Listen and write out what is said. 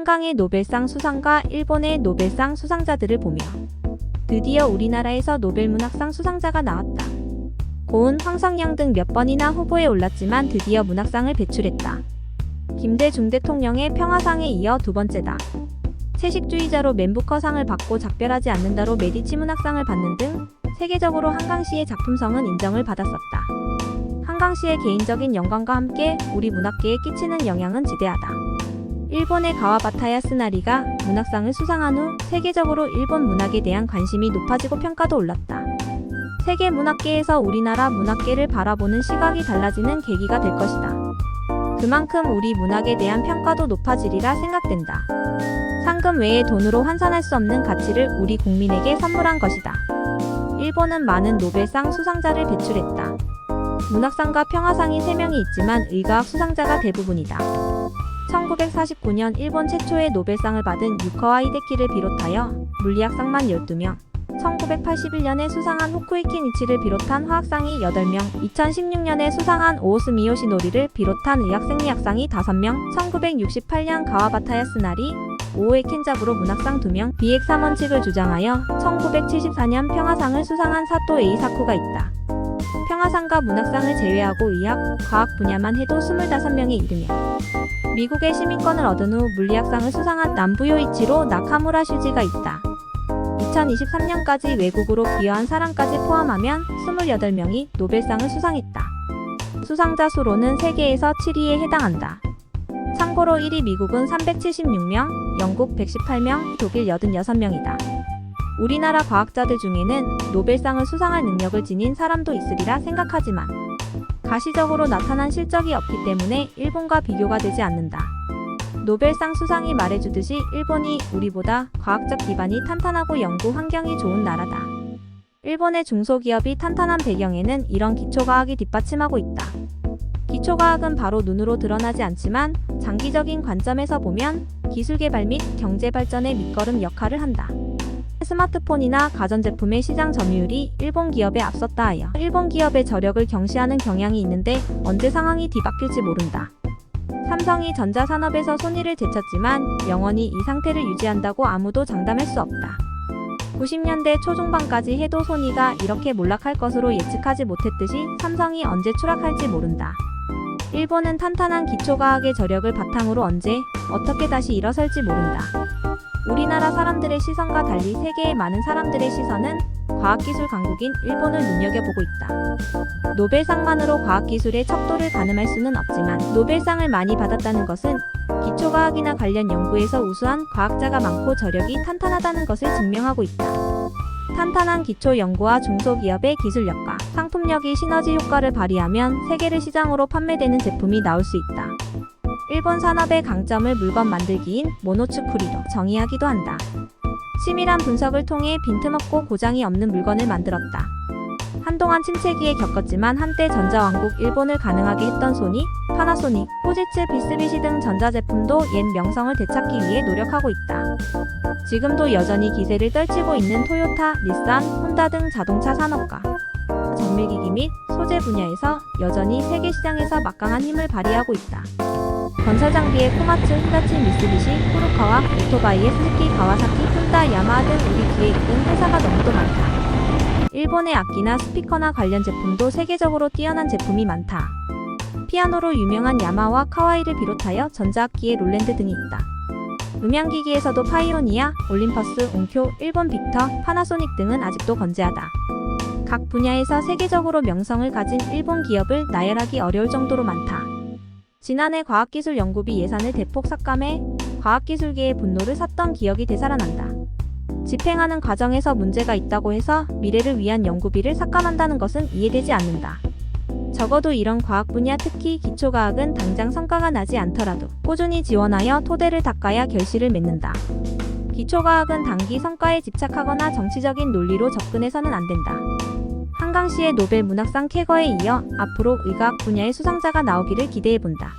한강의 노벨상 수상과 일본의 노벨상 수상자들을 보며 드디어 우리나라에서 노벨문학상 수상자가 나왔다. 고은, 황석영 등 몇 번이나 후보에 올랐지만 드디어 문학상을 배출했다. 김대중 대통령의 평화상에 이어 두 번째다. 채식주의자로 맨부커상을 받고 작별하지 않는다로 메디치 문학상을 받는 등 세계적으로 한강시의 작품성은 인정을 받았었다. 한강시의 개인적인 영광과 함께 우리 문학계에 끼치는 영향은 지대하다. 일본의 가와바타 야스나리가 문학상을 수상한 후 세계적으로 일본 문학에 대한 관심이 높아지고 평가도 올랐다. 세계 문학계에서 우리나라 문학계를 바라보는 시각이 달라지는 계기가 될 것이다. 그만큼 우리 문학에 대한 평가도 높아지리라 생각된다. 상금 외에 돈으로 환산할 수 없는 가치를 우리 국민에게 선물한 것이다. 일본은 많은 노벨상 수상자를 배출했다. 문학상과 평화상이 3명이 있지만 의과학 수상자가 대부분이다. 1949년 일본 최초의 노벨상을 받은 유카와 히데키를 비롯하여 물리학상만 12명, 1981년에 수상한 후쿠이키 니치를 비롯한 화학상이 8명, 2016년에 수상한 오오스 미요시노리를 비롯한 의학생리학상이 5명, 1968년 가와바타 야스나리, 오오에 켄자부로 문학상 2명, 비핵 3원칙을 주장하여 1974년 평화상을 수상한 사토 에이사쿠가 있다. 평화상과 문학상을 제외하고 의학, 과학 분야만 해도 25명에 이르며 미국의 시민권을 얻은 후 물리학상을 수상한 남부요이치로 나카무라 슈지가 있다. 2023년까지 외국으로 귀화한 사람까지 포함하면 28명이 노벨상을 수상했다. 수상자 수로는 세계에서 7위에 해당한다. 참고로 1위 미국은 376명, 영국 118명, 독일 86명이다. 우리나라 과학자들 중에는 노벨상을 수상할 능력을 지닌 사람도 있으리라 생각하지만 가시적으로 나타난 실적이 없기 때문에 일본과 비교가 되지 않는다. 노벨상 수상이 말해주듯이 일본이 우리보다 과학적 기반이 탄탄하고 연구 환경이 좋은 나라다. 일본의 중소기업이 탄탄한 배경에는 이런 기초과학이 뒷받침하고 있다. 기초과학은 바로 눈으로 드러나지 않지만 장기적인 관점에서 보면 기술 개발 및 경제 발전의 밑거름 역할을 한다. 스마트폰이나 가전제품의 시장 점유율이 일본 기업에 앞섰다 하여 일본 기업의 저력을 경시하는 경향이 있는데 언제 상황이 뒤바뀔지 모른다. 삼성이 전자산업에서 손익을 제쳤지만 영원히 이 상태를 유지한다고 아무도 장담할 수 없다. 90년대 초중반까지 해도 소니가 이렇게 몰락할 것으로 예측하지 못했듯이 삼성이 언제 추락할지 모른다. 일본은 탄탄한 기초과학의 저력을 바탕으로 언제, 어떻게 다시 일어설지 모른다. 우리나라 사람들의 시선과 달리 세계의 많은 사람들의 시선은 과학기술 강국인 일본을 눈여겨보고 있다. 노벨상만으로 과학기술의 척도를 가늠할 수는 없지만 노벨상을 많이 받았다는 것은 기초과학이나 관련 연구에서 우수한 과학자가 많고 저력이 탄탄하다는 것을 증명하고 있다. 탄탄한 기초 연구와 중소기업의 기술력과 상품력이 시너지 효과를 발휘하면 세계를 시장으로 판매되는 제품이 나올 수 있다. 일본 산업의 강점을 물건 만들기인 모노츠쿠리로 정의하기도 한다. 치밀한 분석을 통해 빈틈없고 고장이 없는 물건을 만들었다. 한동안 침체기에 겪었지만 한때 전자왕국 일본을 가능하게 했던 소니, 파나소닉, 후지츠, 비스비시 등 전자제품도 옛 명성을 되찾기 위해 노력하고 있다. 지금도 여전히 기세를 떨치고 있는 토요타, 닛산, 혼다 등 자동차 산업과 정밀기기 및 소재 분야에서 여전히 세계 시장에서 막강한 힘을 발휘하고 있다. 건설 장비의 코마츠, 히다치, 미쓰비시, 후루카와, 오토바이의 스즈키, 가와사키, 혼다, 야마하 등 우리 뒤에 있는 회사가 너무도 많다. 일본의 악기나 스피커나 관련 제품도 세계적으로 뛰어난 제품이 많다. 피아노로 유명한 야마하와 카와이를 비롯하여 전자악기의 롤랜드 등이 있다. 음향기기에서도 파이오니아, 올림퍼스, 옹쿄, 일본 빅터, 파나소닉 등은 아직도 건재하다. 각 분야에서 세계적으로 명성을 가진 일본 기업을 나열하기 어려울 정도로 많다. 지난해 과학기술 연구비 예산을 대폭 삭감해 과학기술계의 분노를 샀던 기억이 되살아난다. 집행하는 과정에서 문제가 있다고 해서 미래를 위한 연구비를 삭감한다는 것은 이해되지 않는다. 적어도 이런 과학 분야 특히 기초과학은 당장 성과가 나지 않더라도 꾸준히 지원하여 토대를 닦아야 결실을 맺는다. 기초과학은 단기 성과에 집착하거나 정치적인 논리로 접근해서는 안 된다. 한강시의 노벨 문학상 쾌거에 이어 앞으로 의과학 분야의 수상자가 나오기를 기대해본다.